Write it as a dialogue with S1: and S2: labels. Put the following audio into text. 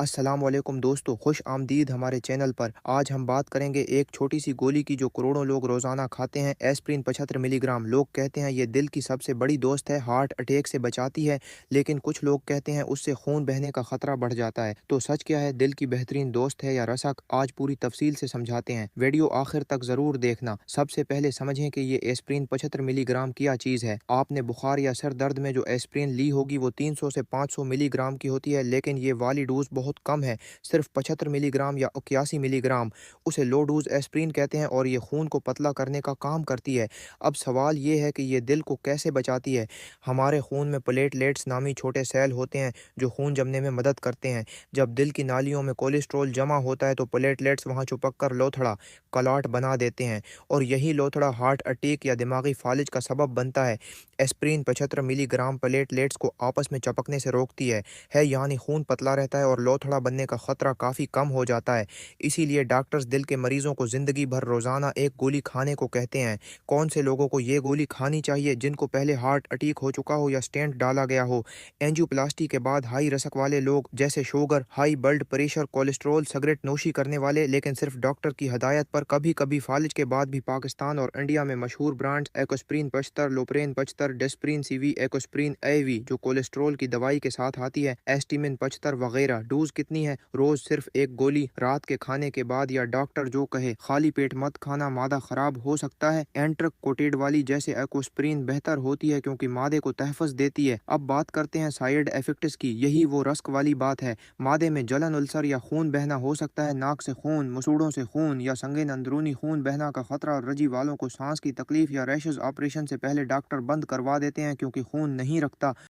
S1: अस्सलामुअलैकुम दोस्तों, खुश आमदीद हमारे चैनल पर। आज हम बात करेंगे एक छोटी सी गोली की जो करोड़ों लोग रोज़ाना खाते हैं, एस्प्रिन 75 मिलीग्राम। लोग कहते हैं ये दिल की सबसे बड़ी दोस्त है, हार्ट अटैक से बचाती है, लेकिन कुछ लोग कहते हैं उससे खून बहने का खतरा बढ़ जाता है। तो सच क्या है, दिल की बेहतरीन दोस्त है या रसक? आज पूरी तफसील से समझाते हैं, वीडियो आखिर तक ज़रूर देखना। सबसे पहले समझें कि ये एस्प्रिन 75 मिलीग्राम क्या चीज़ है। आपने बुखार या सर दर्द में जो एस्प्रिन ली होगी वो 300 से 500 मिलीग्राम की होती है, लेकिन ये वाली डोज बहुत कम है, सिर्फ 75 मिलीग्राम या 81 मिलीग्राम। उसे लो डोज एस्प्रिन कहते हैं और ये खून को पतला करने का काम करती है। अब सवाल ये है कि ये दिल को कैसे बचाती है। हमारे खून में प्लेटलेट्स नामी छोटे सेल होते हैं जो खून जमने में मदद करते हैं। जब दिल की नालियों में कोलेस्ट्रॉल जमा होता है तो प्लेटलेट्स वहाँ चिपक कर लोथड़ा क्लॉट बना देते हैं, और यही लोथड़ा हार्ट अटैक या दिमागी फालिज का सबब बनता है। एस्प्रिन 75 मिलीग्राम प्लेटलेट्स को आपस में चिपकने से रोकती है, यानी खून पतला रहता है और लोथड़ा बनने का खतरा काफ़ी कम हो जाता है। इसीलिए डॉक्टर्स दिल के मरीजों को ज़िंदगी भर रोज़ाना एक गोली खाने को कहते हैं। कौन से लोगों को ये गोली खानी चाहिए? जिनको पहले हार्ट अटैक हो चुका हो या स्टेंट डाला गया हो, एंजियोप्लास्टी के बाद हाई रसक वाले लोग जैसे sugar, high blood pressure, cholesterol, cigarette नोशी करने वाले, लेकिन सिर्फ डॉक्टर की हदायत पर। कभी कभी फालिज के बाद भी पाकिस्तान और इंडिया में मशहूर ब्रांड्स एकोस्प्रिन 75, लोप्रेन 75, डेस्प्रिन सीवी, एकोस्प्रिन एवी जो कोलेस्ट्रोल की दवाई के साथ आती है, एस्टिमिन 75 वगैरह। डोज कितनी है? रोज सिर्फ एक गोली, रात के खाने के बाद या डॉक्टर जो कहे। खाली पेट मत खाना, मादा खराब हो सकता है। एंट्रक कोटेड वाली जैसे एकोस्प्रिन बेहतर होती है क्योंकि मादे को तहफ़्फ़ुज़ देती है। अब बात करते हैं साइड इफेक्ट्स की। यही वो रस्क वाली बात है। मादे में जलन, उल्सर या खून बहना हो सकता है। नाक से खून, मसूड़ों से खून या संगीन अंदरूनी खून बहना का खतरा, और रजी वालों को सांस की तकलीफ या रैशेज ऑपरेशन से पहले डॉक्टर बंद करवा देते हैं क्योंकि खून नहीं रखता।